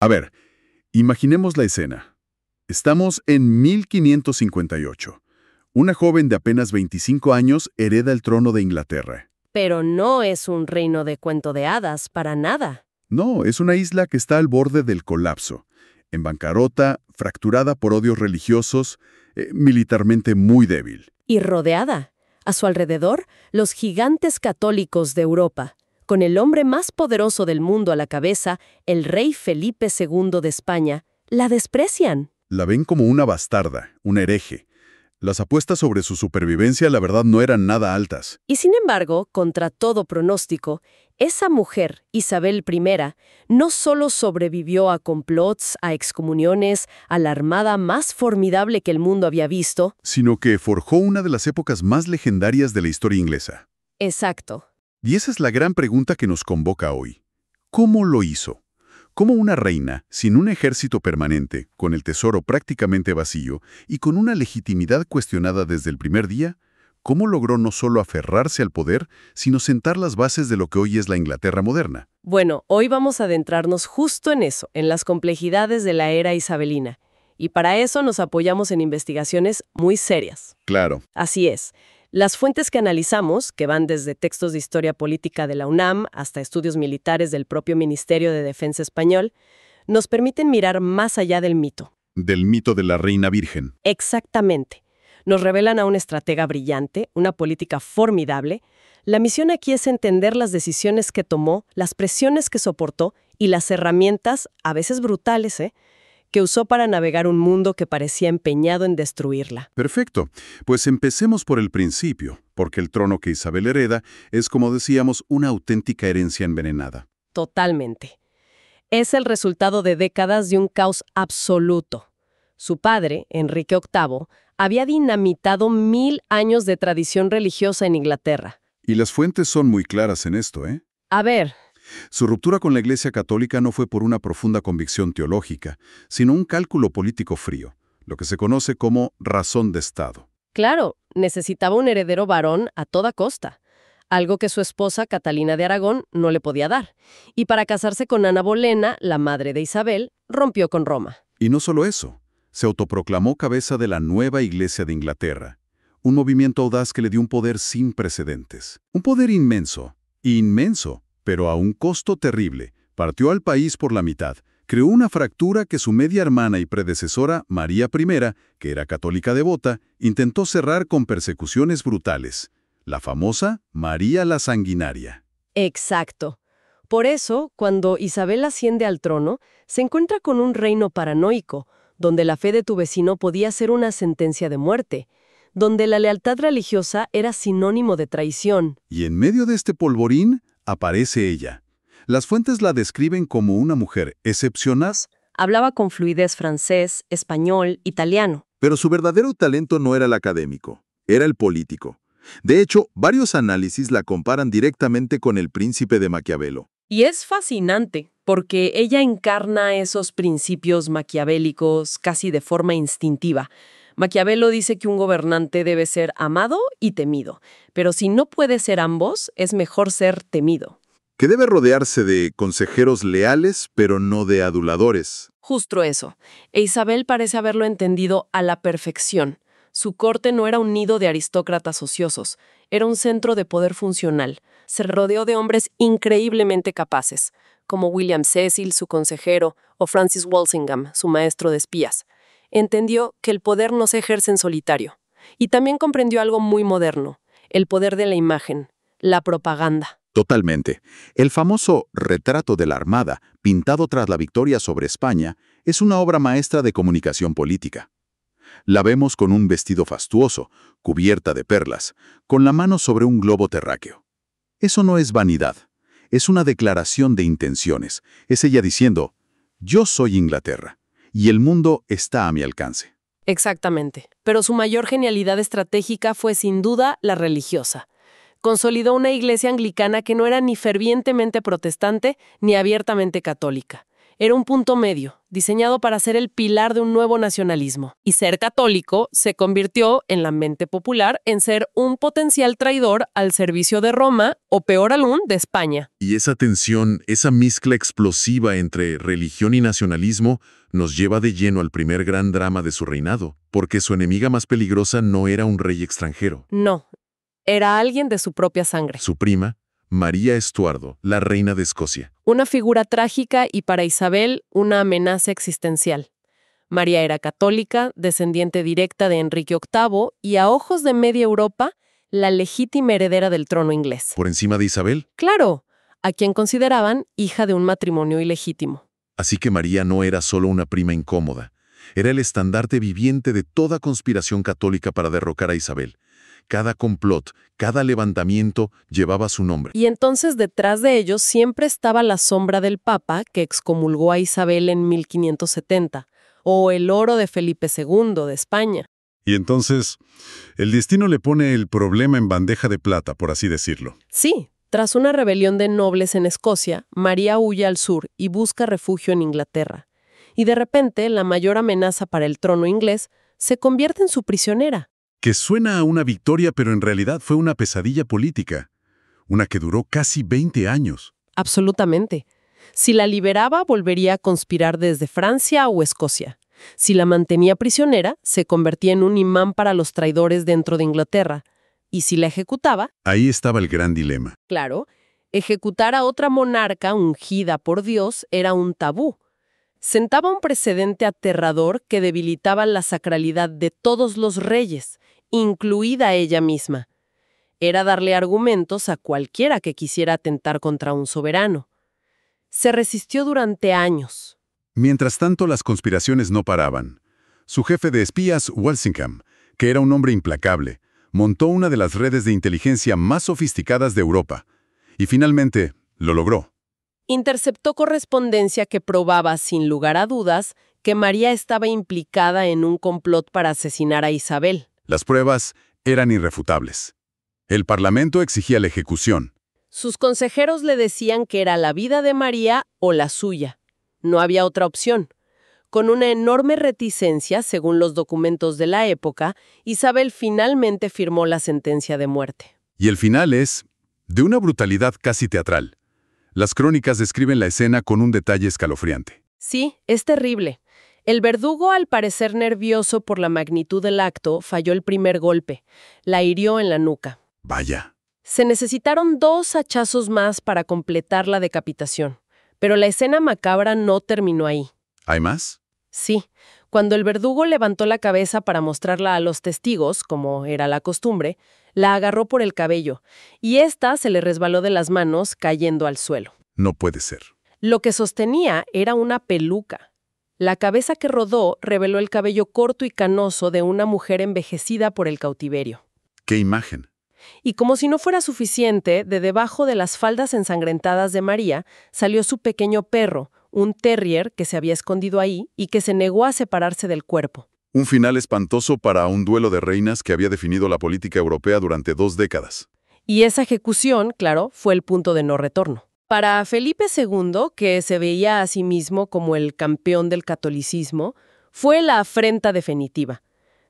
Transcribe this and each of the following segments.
A ver, imaginemos la escena. Estamos en 1558. Una joven de apenas 25 años hereda el trono de Inglaterra. Pero no es un reino de cuento de hadas, para nada. No, es una isla que está al borde del colapso, en bancarrota, fracturada por odios religiosos, militarmente muy débil. Y rodeada, a su alrededor, los gigantes católicos de Europa, con el hombre más poderoso del mundo a la cabeza, el rey Felipe II de España, la desprecian. La ven como una bastarda, un hereje. Las apuestas sobre su supervivencia, la verdad, no eran nada altas. Y sin embargo, contra todo pronóstico, esa mujer, Isabel I, no solo sobrevivió a complots, a excomuniones, a la armada más formidable que el mundo había visto, Sino que forjó una de las épocas más legendarias de la historia inglesa. exacto. Y esa es la gran pregunta que nos convoca hoy. ¿Cómo lo hizo? ¿Cómo una reina, sin un ejército permanente, con el tesoro prácticamente vacío y con una legitimidad cuestionada desde el primer día, cómo logró no solo aferrarse al poder, sino sentar las bases de lo que hoy es la Inglaterra moderna? Bueno, hoy vamos a adentrarnos justo en eso, en las complejidades de la era isabelina. Y para eso nos apoyamos en investigaciones muy serias. Claro. Así es. Las fuentes que analizamos, que van desde textos de historia política de la UNAM hasta estudios militares del propio Ministerio de Defensa español, nos permiten mirar más allá del mito. Del mito de la reina virgen. Exactamente. Nos revelan a una estratega brillante, una política formidable. La misión aquí es entender las decisiones que tomó, las presiones que soportó y las herramientas, a veces brutales, que usó para navegar un mundo que parecía empeñado en destruirla. Perfecto. Pues empecemos por el principio, porque el trono que Isabel hereda es, como decíamos, una auténtica herencia envenenada. Totalmente. Es el resultado de décadas de un caos absoluto. Su padre, Enrique VIII, había dinamitado 1000 años de tradición religiosa en Inglaterra. Y las fuentes son muy claras en esto, ¿eh? A ver, Su ruptura con la Iglesia Católica no fue por una profunda convicción teológica, sino un cálculo político frío, lo que se conoce como razón de Estado. claro, necesitaba un heredero varón a toda costa, algo que su esposa Catalina de Aragón no le podía dar. Y para casarse con Ana Bolena, la madre de Isabel, rompió con Roma. Y no solo eso, se autoproclamó cabeza de la nueva Iglesia de Inglaterra, un movimiento audaz que le dio un poder sin precedentes. Un poder inmenso, pero a un costo terrible. Partió al país por la mitad. Creó una fractura que su media hermana y predecesora, María I, que era católica devota, intentó cerrar con persecuciones brutales. La famosa María la Sanguinaria. Exacto. Por eso, cuando Isabel asciende al trono, se encuentra con un reino paranoico, donde la fe de tu vecino podía ser una sentencia de muerte, donde la lealtad religiosa era sinónimo de traición. Y en medio de este polvorín aparece ella. Las fuentes la describen como una mujer excepcional, Hablaba con fluidez francés, español, italiano. Pero su verdadero talento no era el académico, era el político. De hecho, varios análisis la comparan directamente con el príncipe de Maquiavelo. Y es fascinante, porque ella encarna esos principios maquiavélicos casi de forma instintiva. Maquiavelo dice que un gobernante debe ser amado y temido, pero si no puede ser ambos, es mejor ser temido. Que debe rodearse de consejeros leales, pero no de aduladores. Justo eso. E Isabel parece haberlo entendido a la perfección. Su corte no era un nido de aristócratas ociosos, era un centro de poder funcional. Se rodeó de hombres increíblemente capaces, como William Cecil, su consejero, o Francis Walsingham, su maestro de espías. Entendió que el poder no se ejerce en solitario. Y también comprendió algo muy moderno, el poder de la imagen, la propaganda. Totalmente. El famoso Retrato de la Armada, pintado tras la victoria sobre España, es una obra maestra de comunicación política. La vemos con un vestido fastuoso, cubierta de perlas, con la mano sobre un globo terráqueo. Eso no es vanidad, es una declaración de intenciones. Es ella diciendo, yo soy Inglaterra, y el mundo está a mi alcance. Exactamente. Pero su mayor genialidad estratégica fue sin duda la religiosa. Consolidó una iglesia anglicana que no era ni fervientemente protestante ni abiertamente católica. Era un punto medio, diseñado para ser el pilar de un nuevo nacionalismo. Y ser católico se convirtió, en la mente popular, en ser un potencial traidor al servicio de Roma, o peor aún, de España. Y esa tensión, esa mezcla explosiva entre religión y nacionalismo, nos lleva de lleno al primer gran drama de su reinado, porque su enemiga más peligrosa no era un rey extranjero. No, era alguien de su propia sangre. Su prima, María Estuardo, la reina de Escocia. Una figura trágica y para Isabel una amenaza existencial. María era católica, descendiente directa de Enrique VIII y a ojos de media Europa, la legítima heredera del trono inglés. ¿Por encima de Isabel? Claro, a quien consideraban hija de un matrimonio ilegítimo. Así que María no era solo una prima incómoda, era el estandarte viviente de toda conspiración católica para derrocar a Isabel. Cada complot, cada levantamiento llevaba su nombre. Y entonces detrás de ellos siempre estaba la sombra del Papa que excomulgó a Isabel en 1570, o el oro de Felipe II de España. Y entonces, el destino le pone el problema en bandeja de plata, por así decirlo. Sí, tras una rebelión de nobles en Escocia, María huye al sur y busca refugio en Inglaterra. Y de repente, la mayor amenaza para el trono inglés se convierte en su prisionera. Que suena a una victoria, pero en realidad fue una pesadilla política. Una que duró casi 20 años. Absolutamente. Si la liberaba, volvería a conspirar desde Francia o Escocia. Si la mantenía prisionera, se convertía en un imán para los traidores dentro de Inglaterra. Y si la ejecutaba, Ahí estaba el gran dilema. claro, ejecutar a otra monarca ungida por Dios era un tabú. Sentaba un precedente aterrador que debilitaba la sacralidad de todos los reyes, incluida ella misma. Era darle argumentos a cualquiera que quisiera atentar contra un soberano. Se resistió durante años. Mientras tanto, las conspiraciones no paraban. Su jefe de espías, Walsingham, que era un hombre implacable, montó una de las redes de inteligencia más sofisticadas de Europa. Y finalmente, lo logró. Interceptó correspondencia que probaba, sin lugar a dudas, que María estaba implicada en un complot para asesinar a Isabel. Las pruebas eran irrefutables. El Parlamento exigía la ejecución. Sus consejeros le decían que era la vida de María o la suya. No había otra opción. Con una enorme reticencia, según los documentos de la época, Isabel finalmente firmó la sentencia de muerte. Y el final es de una brutalidad casi teatral. Las crónicas describen la escena con un detalle escalofriante. Sí, es terrible. El verdugo, al parecer nervioso por la magnitud del acto, falló el primer golpe. La hirió en la nuca. Vaya. Se necesitaron 2 hachazos más para completar la decapitación. Pero la escena macabra no terminó ahí. ¿Hay más? Sí, cuando el verdugo levantó la cabeza para mostrarla a los testigos, como era la costumbre, la agarró por el cabello, y ésta se le resbaló de las manos, cayendo al suelo. No puede ser. Lo que sostenía era una peluca. La cabeza que rodó reveló el cabello corto y canoso de una mujer envejecida por el cautiverio. ¡Qué imagen! Y como si no fuera suficiente, de debajo de las faldas ensangrentadas de María salió su pequeño perro, un terrier que se había escondido ahí y que se negó a separarse del cuerpo. Un final espantoso para un duelo de reinas que había definido la política europea durante 2 décadas. Y esa ejecución, claro, fue el punto de no retorno. Para Felipe II, que se veía a sí mismo como el campeón del catolicismo, fue la afrenta definitiva.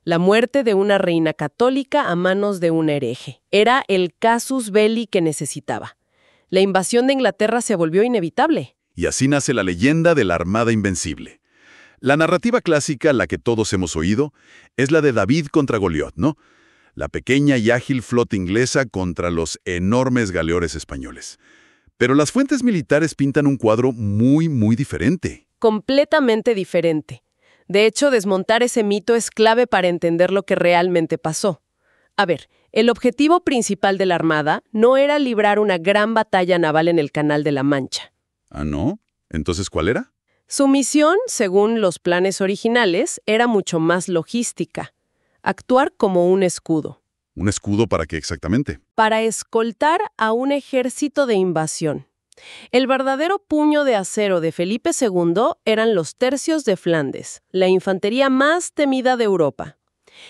La muerte de una reina católica a manos de un hereje. Era el casus belli que necesitaba. La invasión de Inglaterra se volvió inevitable. Y así nace la leyenda de la Armada Invencible. La narrativa clásica, la que todos hemos oído, es la de David contra Goliat, ¿no? La pequeña y ágil flota inglesa contra los enormes galeones españoles. Pero las fuentes militares pintan un cuadro muy diferente. Completamente diferente. De hecho, desmontar ese mito es clave para entender lo que realmente pasó. A ver, el objetivo principal de la Armada no era librar una gran batalla naval en el Canal de la Mancha. ¿Ah, no? ¿Entonces cuál era? Su misión, según los planes originales, era mucho más logística. Actuar como un escudo. ¿Un escudo para qué exactamente? Para escoltar a un ejército de invasión. El verdadero puño de acero de Felipe II eran los tercios de Flandes, la infantería más temida de Europa.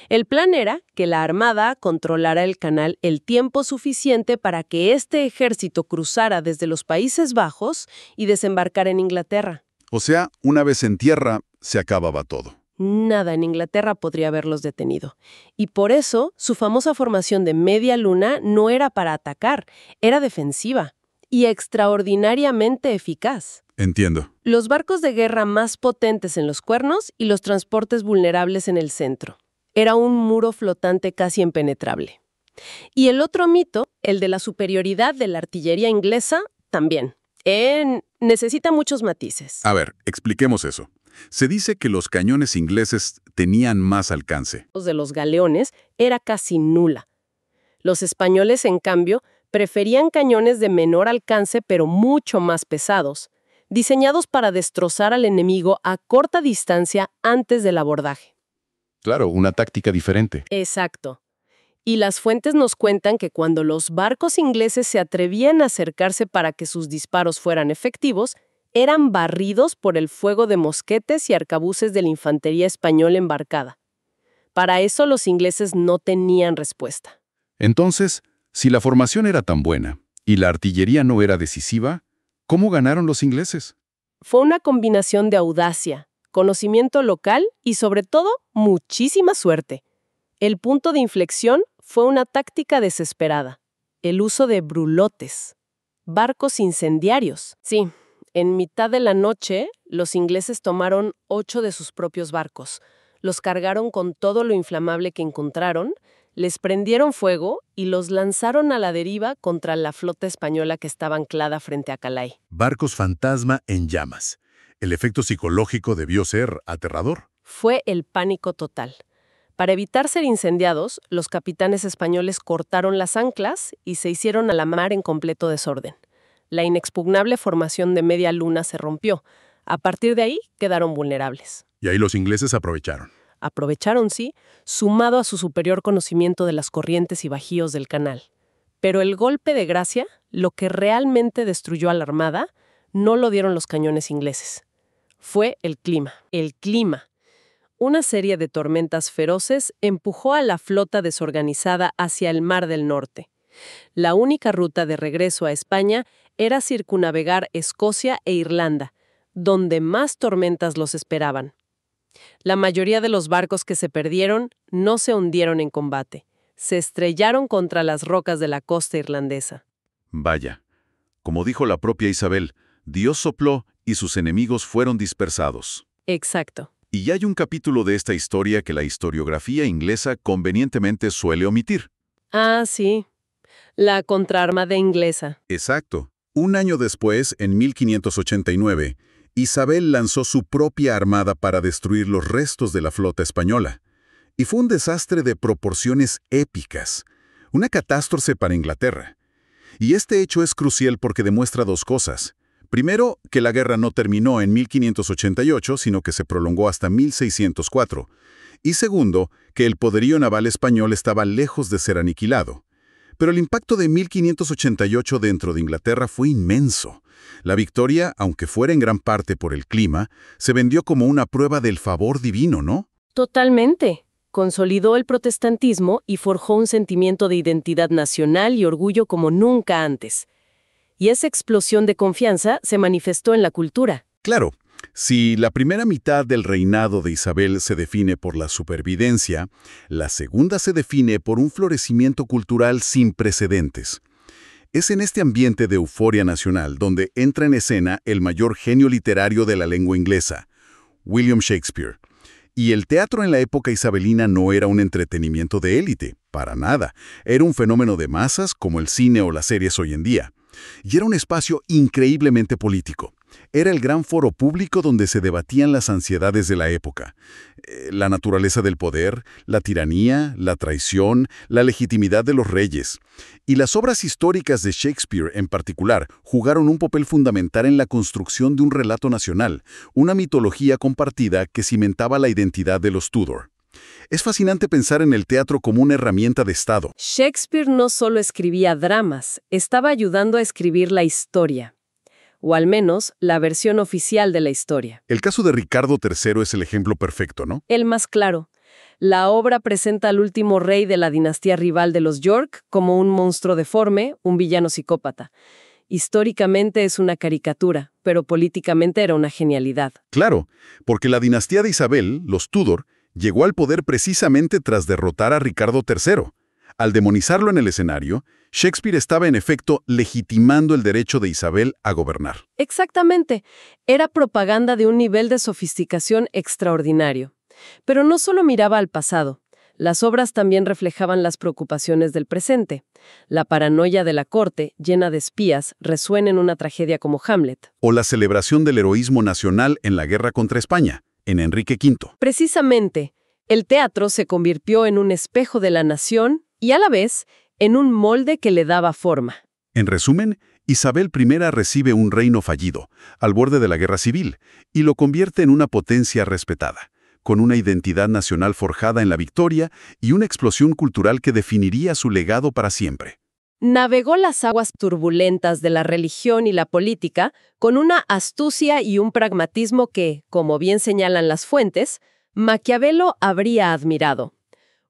El plan era que la Armada controlara el canal el tiempo suficiente para que este ejército cruzara desde los Países Bajos y desembarcara en Inglaterra. O sea, una vez en tierra, se acababa todo. Nada en Inglaterra podría haberlos detenido. Y por eso, su famosa formación de media luna no era para atacar, era defensiva y extraordinariamente eficaz. Entiendo. Los barcos de guerra más potentes en los cuernos y los transportes vulnerables en el centro. Era un muro flotante casi impenetrable. Y el otro mito, el de la superioridad de la artillería inglesa, también. Necesita muchos matices. A ver, expliquemos eso. Se dice que los cañones ingleses tenían más alcance. De los galeones era casi nula. Los españoles, en cambio, preferían cañones de menor alcance pero mucho más pesados, diseñados para destrozar al enemigo a corta distancia antes del abordaje. Claro, una táctica diferente. Exacto. Y las fuentes nos cuentan que cuando los barcos ingleses se atrevían a acercarse para que sus disparos fueran efectivos, eran barridos por el fuego de mosquetes y arcabuces de la infantería española embarcada. Para eso los ingleses no tenían respuesta. Entonces, si la formación era tan buena y la artillería no era decisiva, ¿cómo ganaron los ingleses? Fue una combinación de audacia, conocimiento local y, sobre todo, muchísima suerte. El punto de inflexión fue una táctica desesperada, el uso de brulotes, barcos incendiarios. Sí, en mitad de la noche, los ingleses tomaron 8 de sus propios barcos, los cargaron con todo lo inflamable que encontraron, les prendieron fuego y los lanzaron a la deriva contra la flota española que estaba anclada frente a Calais. Barcos fantasma en llamas. El efecto psicológico debió ser aterrador. Fue el pánico total. Para evitar ser incendiados, los capitanes españoles cortaron las anclas y se hicieron a la mar en completo desorden. La inexpugnable formación de media luna se rompió. A partir de ahí, quedaron vulnerables. Y ahí los ingleses aprovecharon. Aprovecharon, sí, sumado a su superior conocimiento de las corrientes y bajíos del canal. Pero el golpe de gracia, lo que realmente destruyó a la armada, no lo dieron los cañones ingleses. Fue el clima. El clima. Una serie de tormentas feroces empujó a la flota desorganizada hacia el Mar del Norte. La única ruta de regreso a España era circunnavegar Escocia e Irlanda, donde más tormentas los esperaban. La mayoría de los barcos que se perdieron no se hundieron en combate. Se estrellaron contra las rocas de la costa irlandesa. Vaya, como dijo la propia Isabel, Dios sopló y sus enemigos fueron dispersados. Exacto. Y hay un capítulo de esta historia que la historiografía inglesa convenientemente suele omitir. Ah, sí. La contraarmada inglesa. Exacto. Un año después, en 1589, Isabel lanzó su propia armada para destruir los restos de la flota española. Y fue un desastre de proporciones épicas, una catástrofe para Inglaterra. Y este hecho es crucial porque demuestra dos cosas. Primero, que la guerra no terminó en 1588, sino que se prolongó hasta 1604. Y segundo, que el poderío naval español estaba lejos de ser aniquilado. Pero el impacto de 1588 dentro de Inglaterra fue inmenso. La victoria, aunque fuera en gran parte por el clima, se vendió como una prueba del favor divino, ¿no? Totalmente. Consolidó el protestantismo y forjó un sentimiento de identidad nacional y orgullo como nunca antes. Y esa explosión de confianza se manifestó en la cultura. Claro, si la primera mitad del reinado de Isabel se define por la supervivencia, la segunda se define por un florecimiento cultural sin precedentes. Es en este ambiente de euforia nacional donde entra en escena el mayor genio literario de la lengua inglesa, William Shakespeare. Y el teatro en la época isabelina no era un entretenimiento de élite, para nada. Era un fenómeno de masas como el cine o las series hoy en día. Y era un espacio increíblemente político. Era el gran foro público donde se debatían las ansiedades de la época. La naturaleza del poder, la tiranía, la traición, la legitimidad de los reyes. Y las obras históricas de Shakespeare en particular jugaron un papel fundamental en la construcción de un relato nacional, una mitología compartida que cimentaba la identidad de los Tudor. Es fascinante pensar en el teatro como una herramienta de Estado. Shakespeare no solo escribía dramas, estaba ayudando a escribir la historia. O al menos, la versión oficial de la historia. El caso de Ricardo III es el ejemplo perfecto, ¿no? El más claro. La obra presenta al último rey de la dinastía rival de los York como un monstruo deforme, un villano psicópata. Históricamente es una caricatura, pero políticamente era una genialidad. Claro, porque la dinastía de Isabel, los Tudor, llegó al poder precisamente tras derrotar a Ricardo III. Al demonizarlo en el escenario, Shakespeare estaba en efecto legitimando el derecho de Isabel a gobernar. Exactamente. Era propaganda de un nivel de sofisticación extraordinario. Pero no solo miraba al pasado. Las obras también reflejaban las preocupaciones del presente. La paranoia de la corte, llena de espías, resuena en una tragedia como Hamlet. O la celebración del heroísmo nacional en la guerra contra España, en Enrique V. Precisamente, el teatro se convirtió en un espejo de la nación y a la vez en un molde que le daba forma. En resumen, Isabel I recibe un reino fallido, al borde de la guerra civil, y lo convierte en una potencia respetada, con una identidad nacional forjada en la victoria y una explosión cultural que definiría su legado para siempre. Navegó las aguas turbulentas de la religión y la política con una astucia y un pragmatismo que, como bien señalan las fuentes, Maquiavelo habría admirado.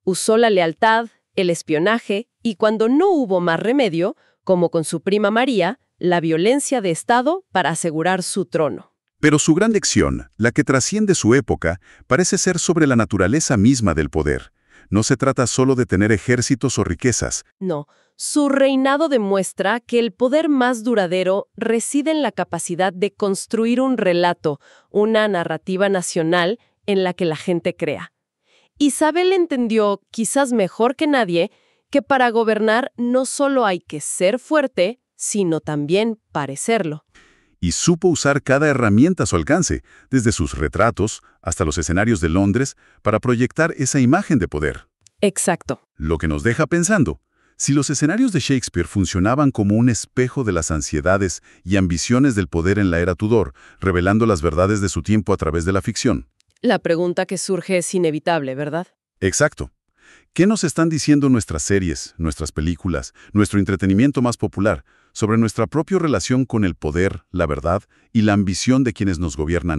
Usó la lealtad, el espionaje y, cuando no hubo más remedio, como con su prima María, la violencia de Estado para asegurar su trono. Pero su gran lección, la que trasciende su época, parece ser sobre la naturaleza misma del poder. No se trata solo de tener ejércitos o riquezas. No, su reinado demuestra que el poder más duradero reside en la capacidad de construir un relato, una narrativa nacional en la que la gente crea. Isabel entendió, quizás mejor que nadie, que para gobernar no solo hay que ser fuerte, sino también parecerlo. Y supo usar cada herramienta a su alcance, desde sus retratos hasta los escenarios de Londres, para proyectar esa imagen de poder. Exacto. Lo que nos deja pensando, si los escenarios de Shakespeare funcionaban como un espejo de las ansiedades y ambiciones del poder en la era Tudor, revelando las verdades de su tiempo a través de la ficción. La pregunta que surge es inevitable, ¿verdad? Exacto. ¿Qué nos están diciendo nuestras series, nuestras películas, nuestro entretenimiento más popular sobre nuestra propia relación con el poder, la verdad y la ambición de quienes nos gobiernan?